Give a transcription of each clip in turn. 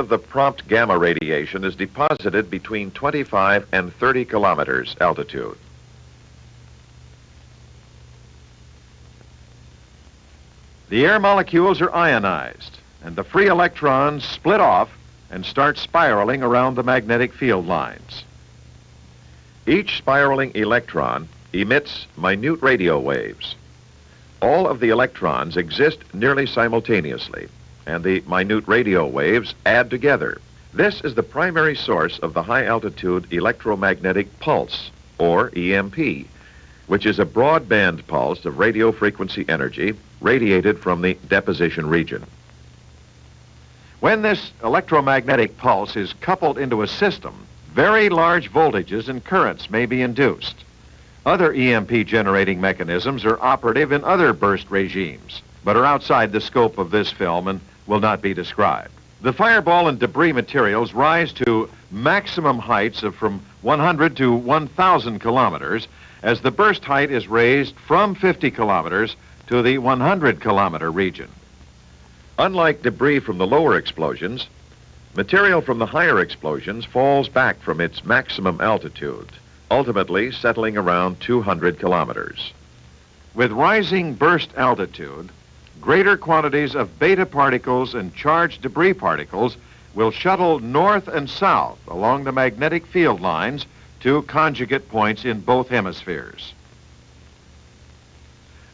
of the prompt gamma radiation is deposited between 25 and 30 kilometers altitude. The air molecules are ionized, and the free electrons split off and start spiraling around the magnetic field lines. Each spiraling electron emits minute radio waves. All of the electrons exist nearly simultaneously, and the minute radio waves add together. This is the primary source of the high-altitude electromagnetic pulse, or EMP, which is a broadband pulse of radio frequency energy radiated from the deposition region. When this electromagnetic pulse is coupled into a system, very large voltages and currents may be induced. Other EMP generating mechanisms are operative in other burst regimes, but are outside the scope of this film and will not be described. The fireball and debris materials rise to maximum heights of from 100 to 1,000 kilometers as the burst height is raised from 50 kilometers to the 100-kilometer region. Unlike debris from the lower explosions, material from the higher explosions falls back from its maximum altitude, ultimately settling around 200 kilometers. With rising burst altitude, greater quantities of beta particles and charged debris particles will shuttle north and south along the magnetic field lines to conjugate points in both hemispheres.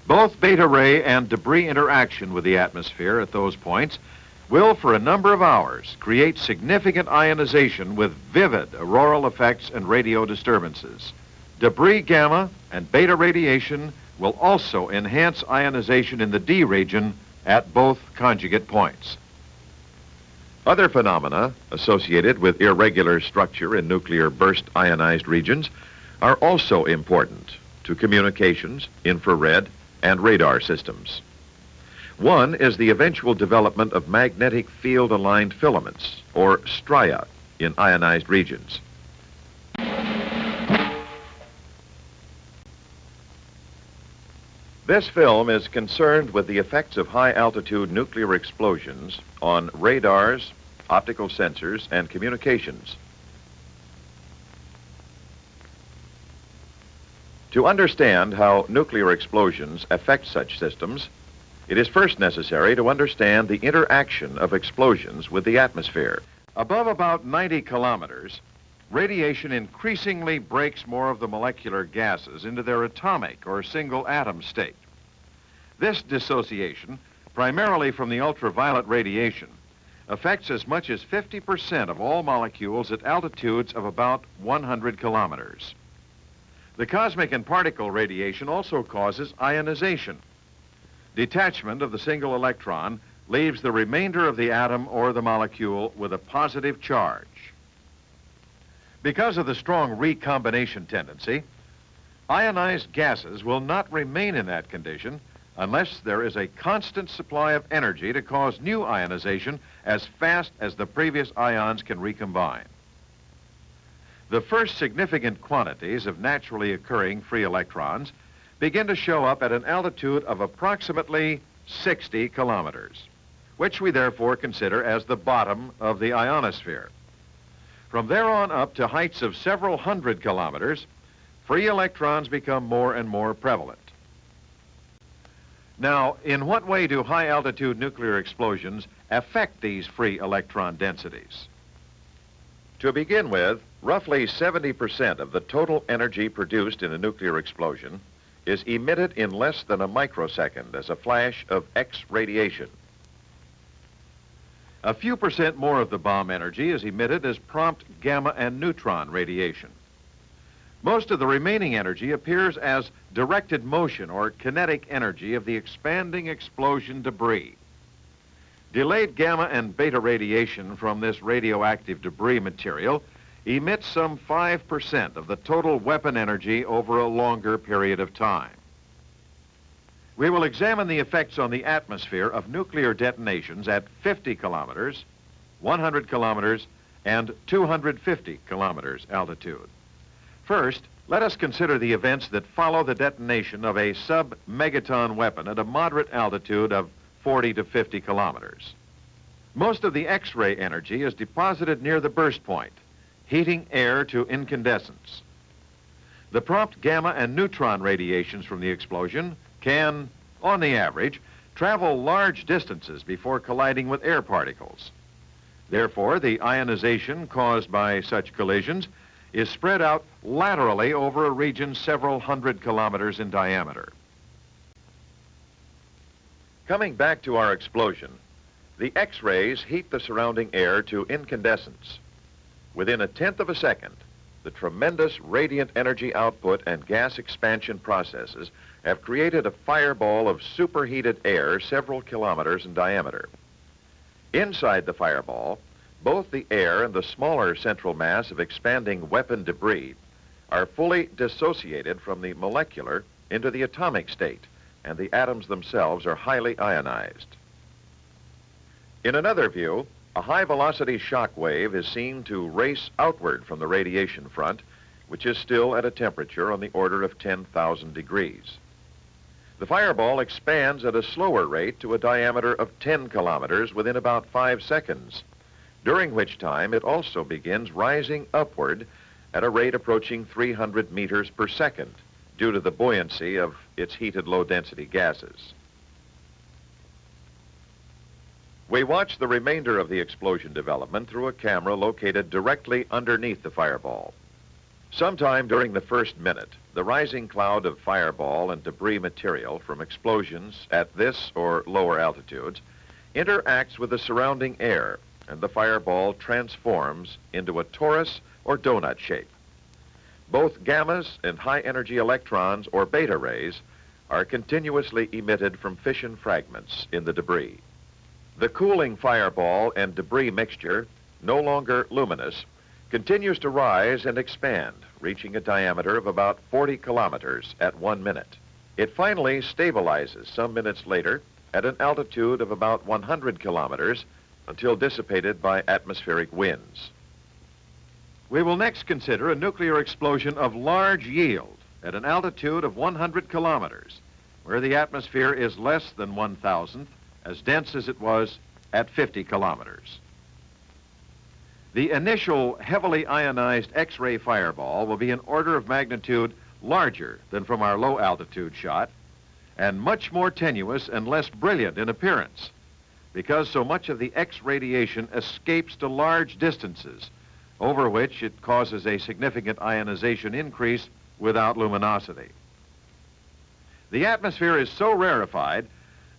Both beta ray and debris interaction with the atmosphere at those points will, for a number of hours, create significant ionization with vivid auroral effects and radio disturbances. Debris gamma and beta radiation will also enhance ionization in the D region at both conjugate points. Other phenomena associated with irregular structure in nuclear burst ionized regions are also important to communications, infrared, and radar systems. One is the eventual development of magnetic field-aligned filaments, or stria, in ionized regions. This film is concerned with the effects of high-altitude nuclear explosions on radars, optical sensors, and communications. To understand how nuclear explosions affect such systems, it is first necessary to understand the interaction of explosions with the atmosphere. Above about 90 kilometers, radiation increasingly breaks more of the molecular gases into their atomic or single atom state. This dissociation, primarily from the ultraviolet radiation, affects as much as 50% of all molecules at altitudes of about 100 kilometers. The cosmic and particle radiation also causes ionization. Detachment of the single electron leaves the remainder of the atom or the molecule with a positive charge. Because of the strong recombination tendency, ionized gases will not remain in that condition unless there is a constant supply of energy to cause new ionization as fast as the previous ions can recombine. The first significant quantities of naturally occurring free electrons begin to show up at an altitude of approximately 60 kilometers, which we therefore consider as the bottom of the ionosphere. From there on up to heights of several hundred kilometers, free electrons become more and more prevalent. Now, in what way do high-altitude nuclear explosions affect these free electron densities? To begin with, roughly 70% of the total energy produced in a nuclear explosion is emitted in less than a microsecond as a flash of X radiation. A few percent more of the bomb energy is emitted as prompt gamma and neutron radiation. Most of the remaining energy appears as directed motion or kinetic energy of the expanding explosion debris. Delayed gamma and beta radiation from this radioactive debris material emits some 5% of the total weapon energy over a longer period of time. We will examine the effects on the atmosphere of nuclear detonations at 50 kilometers, 100 kilometers, and 250 kilometers altitude. First, let us consider the events that follow the detonation of a sub-megaton weapon at a moderate altitude of 40 to 50 kilometers. Most of the X-ray energy is deposited near the burst point, heating air to incandescence. The prompt gamma and neutron radiations from the explosion can, on the average, travel large distances before colliding with air particles. Therefore, the ionization caused by such collisions is spread out laterally over a region several hundred kilometers in diameter. Coming back to our explosion, the X-rays heat the surrounding air to incandescence. Within a tenth of a second, the tremendous radiant energy output and gas expansion processes have created a fireball of superheated air several kilometers in diameter. Inside the fireball, both the air and the smaller central mass of expanding weapon debris are fully dissociated from the molecular into the atomic state, and the atoms themselves are highly ionized. In another view, a high-velocity shock wave is seen to race outward from the radiation front, which is still at a temperature on the order of 10,000 degrees. The fireball expands at a slower rate to a diameter of 10 kilometers within about 5 seconds, during which time it also begins rising upward at a rate approaching 300 meters per second due to the buoyancy of its heated low-density gases. We watch the remainder of the explosion development through a camera located directly underneath the fireball. Sometime during the first minute, the rising cloud of fireball and debris material from explosions at this or lower altitudes interacts with the surrounding air, and the fireball transforms into a torus or donut shape. Both gammas and high-energy electrons or beta rays are continuously emitted from fission fragments in the debris. The cooling fireball and debris mixture, no longer luminous, continues to rise and expand, reaching a diameter of about 40 kilometers at 1 minute. It finally stabilizes some minutes later at an altitude of about 100 kilometers until dissipated by atmospheric winds. We will next consider a nuclear explosion of large yield at an altitude of 100 kilometers, where the atmosphere is less than 1,000th as dense as it was at 50 kilometers. The initial heavily ionized X-ray fireball will be an order of magnitude larger than from our low-altitude shot and much more tenuous and less brilliant in appearance because so much of the X radiation escapes to large distances, over which it causes a significant ionization increase without luminosity. The atmosphere is so rarefied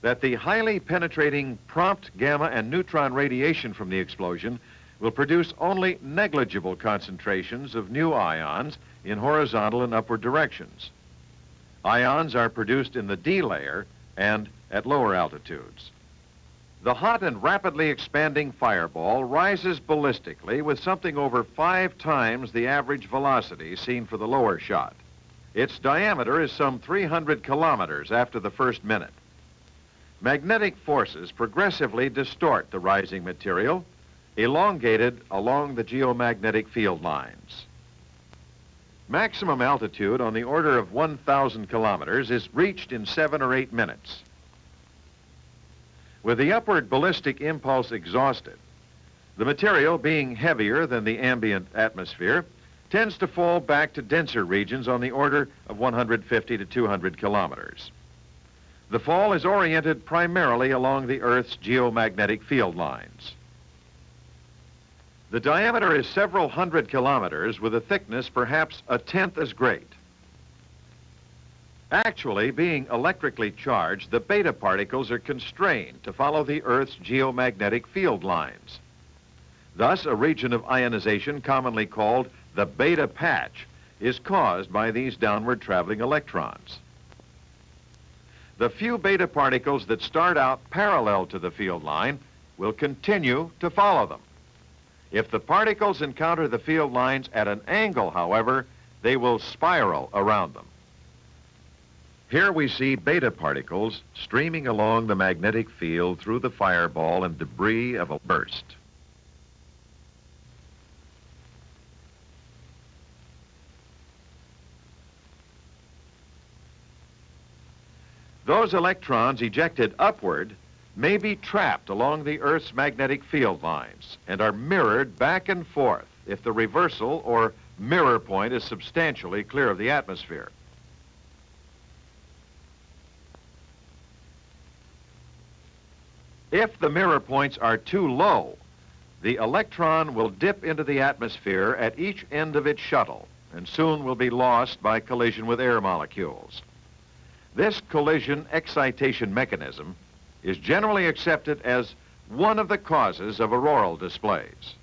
that the highly penetrating prompt gamma and neutron radiation from the explosion will produce only negligible concentrations of new ions in horizontal and upward directions. Ions are produced in the D layer and at lower altitudes. The hot and rapidly expanding fireball rises ballistically with something over 5 times the average velocity seen for the lower shot. Its diameter is some 300 kilometers after the first minute. Magnetic forces progressively distort the rising material, elongated along the geomagnetic field lines. Maximum altitude on the order of 1,000 kilometers is reached in 7 or 8 minutes. With the upward ballistic impulse exhausted, the material, being heavier than the ambient atmosphere, tends to fall back to denser regions on the order of 150 to 200 kilometers. The fall is oriented primarily along the Earth's geomagnetic field lines. The diameter is several hundred kilometers with a thickness perhaps a tenth as great. Actually, being electrically charged, the beta particles are constrained to follow the Earth's geomagnetic field lines. Thus, a region of ionization commonly called the beta patch is caused by these downward traveling electrons. The few beta particles that start out parallel to the field line will continue to follow them. If the particles encounter the field lines at an angle, however, they will spiral around them. Here we see beta particles streaming along the magnetic field through the fireball and debris of a burst. Those electrons ejected upward may be trapped along the Earth's magnetic field lines and are mirrored back and forth if the reversal or mirror point is substantially clear of the atmosphere. If the mirror points are too low, the electron will dip into the atmosphere at each end of its shuttle and soon will be lost by collision with air molecules. This collision excitation mechanism is generally accepted as one of the causes of auroral displays.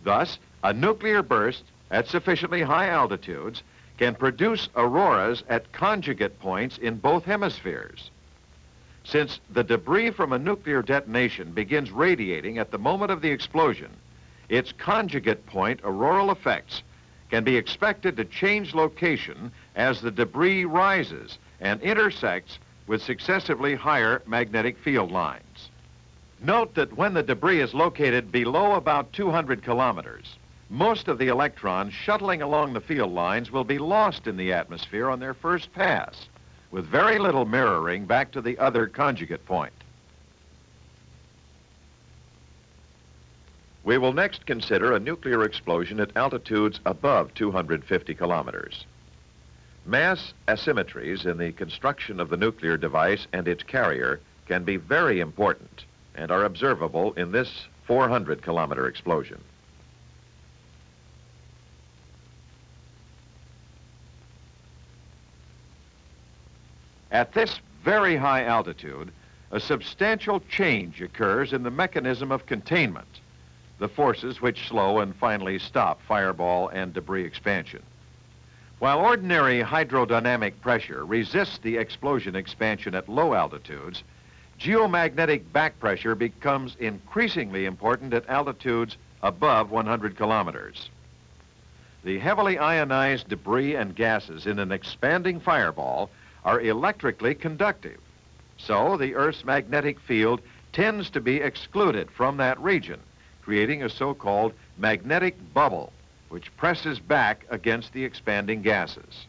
Thus, a nuclear burst at sufficiently high altitudes can produce auroras at conjugate points in both hemispheres. Since the debris from a nuclear detonation begins radiating at the moment of the explosion, its conjugate point auroral effects can be expected to change location as the debris rises and intersects with successively higher magnetic field lines. Note that when the debris is located below about 200 kilometers, most of the electrons shuttling along the field lines will be lost in the atmosphere on their first pass, with very little mirroring back to the other conjugate point. We will next consider a nuclear explosion at altitudes above 250 kilometers. Mass asymmetries in the construction of the nuclear device and its carrier can be very important and are observable in this 400-kilometer explosion. At this very high altitude, a substantial change occurs in the mechanism of containment, the forces which slow and finally stop fireball and debris expansion. While ordinary hydrodynamic pressure resists the explosion expansion at low altitudes, geomagnetic back pressure becomes increasingly important at altitudes above 100 kilometers. The heavily ionized debris and gases in an expanding fireball are electrically conductive, so the Earth's magnetic field tends to be excluded from that region, creating a so-called magnetic bubble, which presses back against the expanding gases.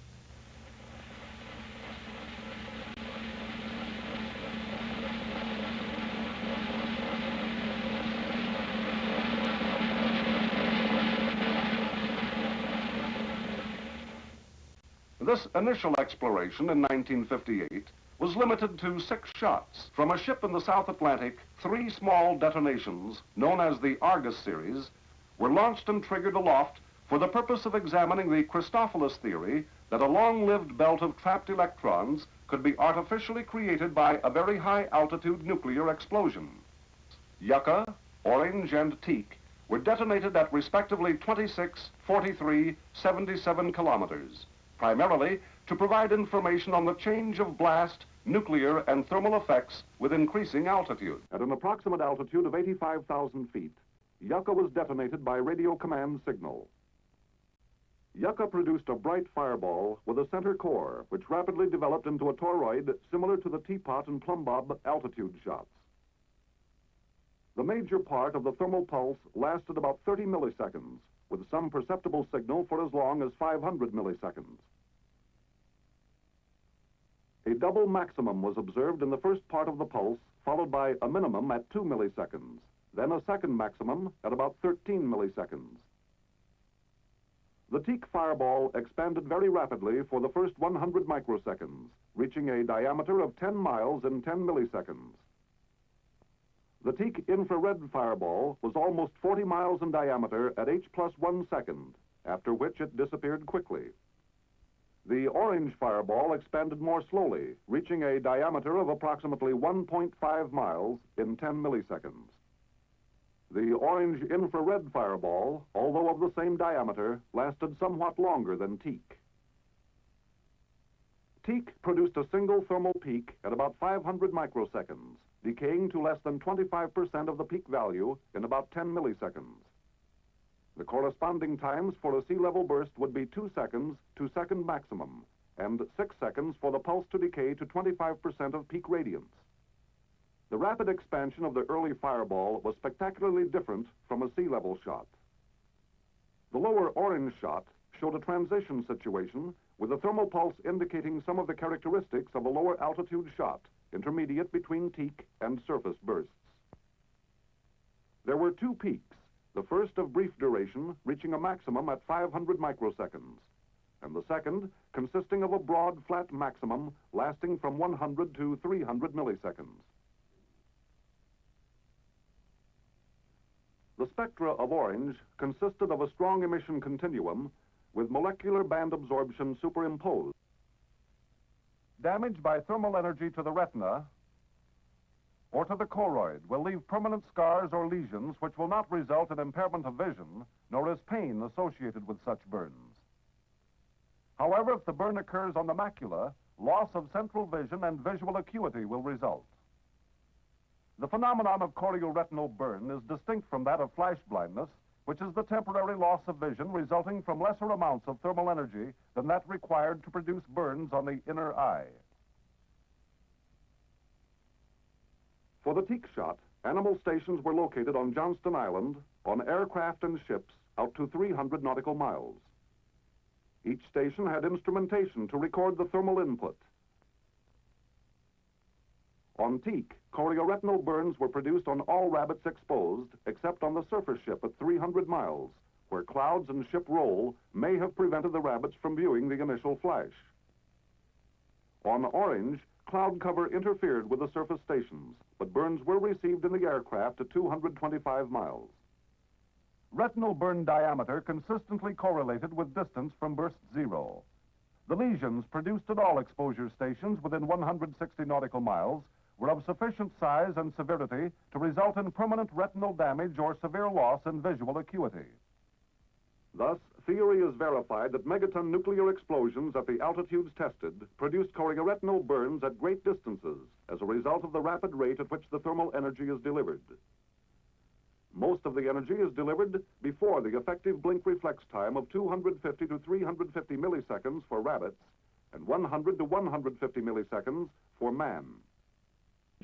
This initial exploration in 1958 was limited to 6 shots. From a ship in the South Atlantic, 3 small detonations, known as the Argus series, were launched and triggered aloft for the purpose of examining the Christophilus theory that a long-lived belt of trapped electrons could be artificially created by a very high-altitude nuclear explosion. Yucca, Orange, and Teak were detonated at respectively 26, 43, 77 kilometers, primarily to provide information on the change of blast, nuclear, and thermal effects with increasing altitude. At an approximate altitude of 85,000 feet, Yucca was detonated by radio command signal. Yucca produced a bright fireball with a center core, which rapidly developed into a toroid similar to the teapot and plumb bob altitude shots. The major part of the thermal pulse lasted about 30 milliseconds, with some perceptible signal for as long as 500 milliseconds. A double maximum was observed in the first part of the pulse, followed by a minimum at 2 milliseconds, then a second maximum at about 13 milliseconds. The Teak fireball expanded very rapidly for the first 100 microseconds, reaching a diameter of 10 miles in 10 milliseconds. The Teak infrared fireball was almost 40 miles in diameter at h+1 second, after which it disappeared quickly. The Orange fireball expanded more slowly, reaching a diameter of approximately 1.5 miles in 10 milliseconds. The Orange infrared fireball, although of the same diameter, lasted somewhat longer than Teak. Teak produced a single thermal peak at about 500 microseconds, decaying to less than 25% of the peak value in about 10 milliseconds. The corresponding times for a sea level burst would be 2 seconds to second maximum, and 6 seconds for the pulse to decay to 25% of peak radiance. The rapid expansion of the early fireball was spectacularly different from a sea level shot. The lower Orange shot showed a transition situation with the thermal pulse indicating some of the characteristics of a lower altitude shot, intermediate between teak and surface bursts. There were two peaks, the first of brief duration, reaching a maximum at 500 microseconds, and the second consisting of a broad, flat maximum lasting from 100 to 300 milliseconds. The spectra of orange consisted of a strong emission continuum with molecular band absorption superimposed. Damage by thermal energy to the retina or to the choroid will leave permanent scars or lesions which will not result in impairment of vision, nor is pain associated with such burns. However, if the burn occurs on the macula, loss of central vision and visual acuity will result. The phenomenon of chorioretinal burn is distinct from that of flash blindness, which is the temporary loss of vision resulting from lesser amounts of thermal energy than that required to produce burns on the inner eye. For the teak shot, animal stations were located on Johnston Island, on aircraft and ships out to 300 nautical miles. Each station had instrumentation to record the thermal input. On teak, chorioretinal burns were produced on all rabbits exposed, except on the surface ship at 300 miles, where clouds and ship roll may have prevented the rabbits from viewing the initial flash. On orange, cloud cover interfered with the surface stations, but burns were received in the aircraft at 225 miles. Retinal burn diameter consistently correlated with distance from burst zero. The lesions produced at all exposure stations within 160 nautical miles were of sufficient size and severity to result in permanent retinal damage or severe loss in visual acuity. Thus, theory is verified that megaton nuclear explosions at the altitudes tested produced chorioretinal burns at great distances as a result of the rapid rate at which the thermal energy is delivered. Most of the energy is delivered before the effective blink reflex time of 250 to 350 milliseconds for rabbits and 100 to 150 milliseconds for man.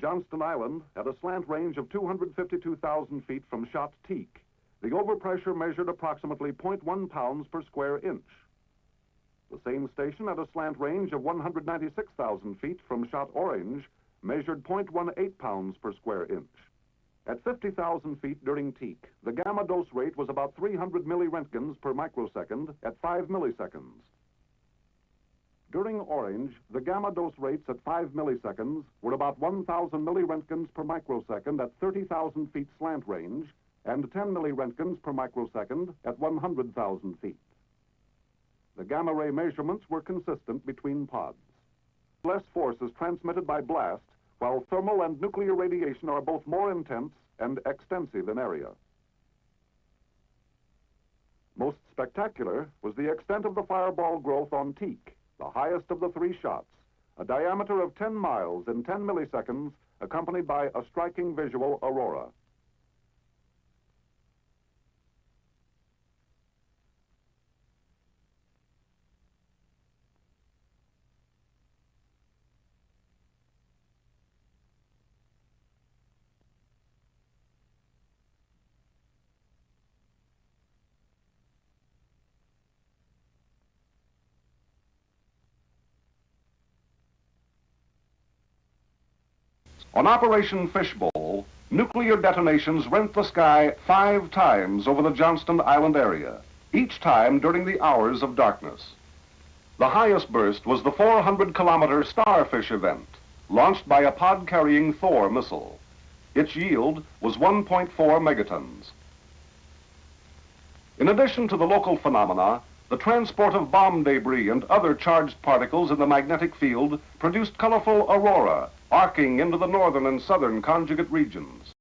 Johnston Island had a slant range of 252,000 feet from shot teak. The overpressure measured approximately 0.1 pounds per square inch. The same station at a slant range of 196,000 feet from shot orange measured 0.18 pounds per square inch. At 50,000 feet during teak, the gamma dose rate was about 300 milliröntgens per microsecond at 5 milliseconds. During orange, the gamma dose rates at 5 milliseconds were about 1,000 milliröntgens per microsecond at 30,000 feet slant range and 10 milliröntgens per microsecond at 100,000 feet. The gamma ray measurements were consistent between pods. Less force is transmitted by blast, while thermal and nuclear radiation are both more intense and extensive in area. Most spectacular was the extent of the fireball growth on teak, the highest of the three shots, a diameter of 10 miles in 10 milliseconds, accompanied by a striking visual aurora. On Operation Fishbowl, nuclear detonations rent the sky 5 times over the Johnston Island area, each time during the hours of darkness. The highest burst was the 400-kilometer Starfish event, launched by a pod-carrying Thor missile. Its yield was 1.4 megatons. In addition to the local phenomena, the transport of bomb debris and other charged particles in the magnetic field produced colorful aurora, arcing into the northern and southern conjugate regions.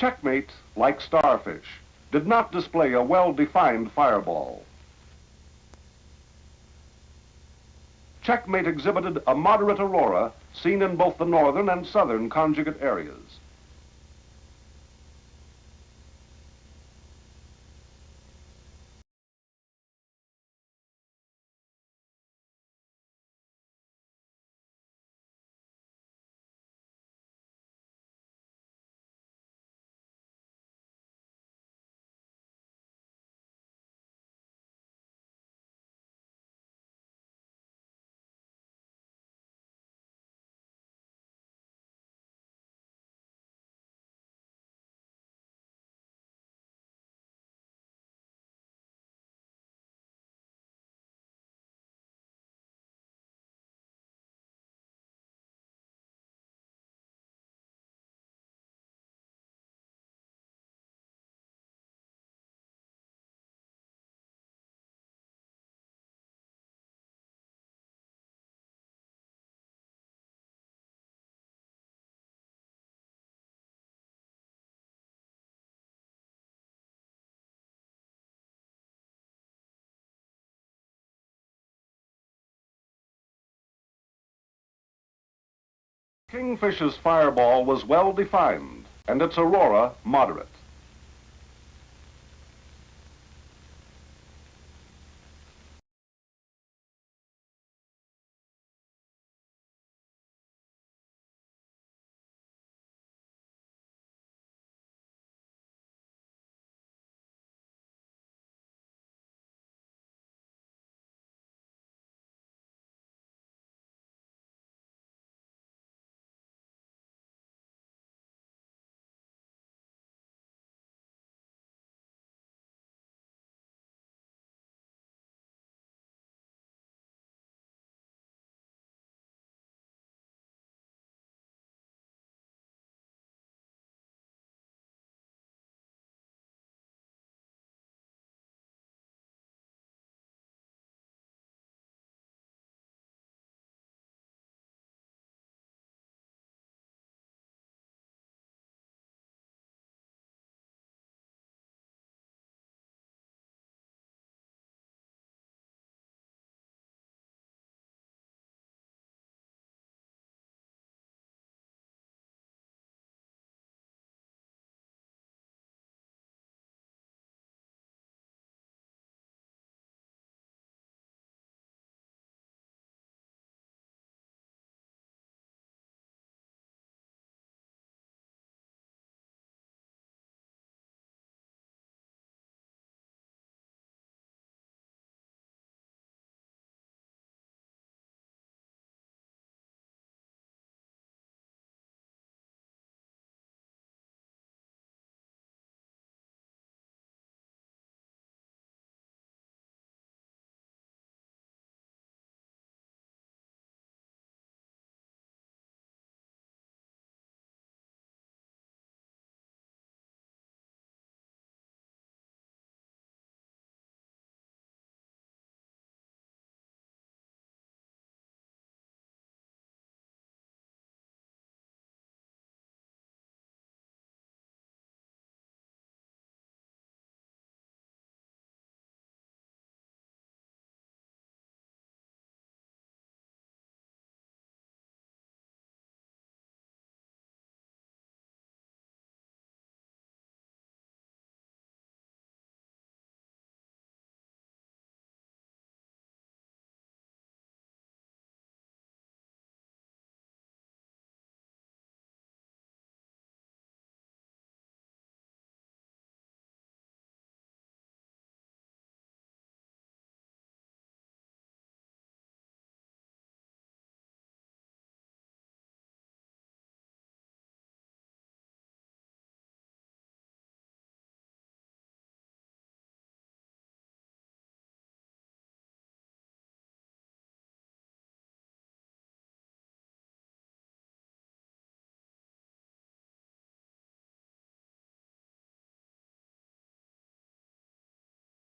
Checkmate, like Starfish, did not display a well-defined fireball. Checkmate exhibited a moderate aurora seen in both the northern and southern conjugate areas. Kingfish's fireball was well defined and its aurora moderate.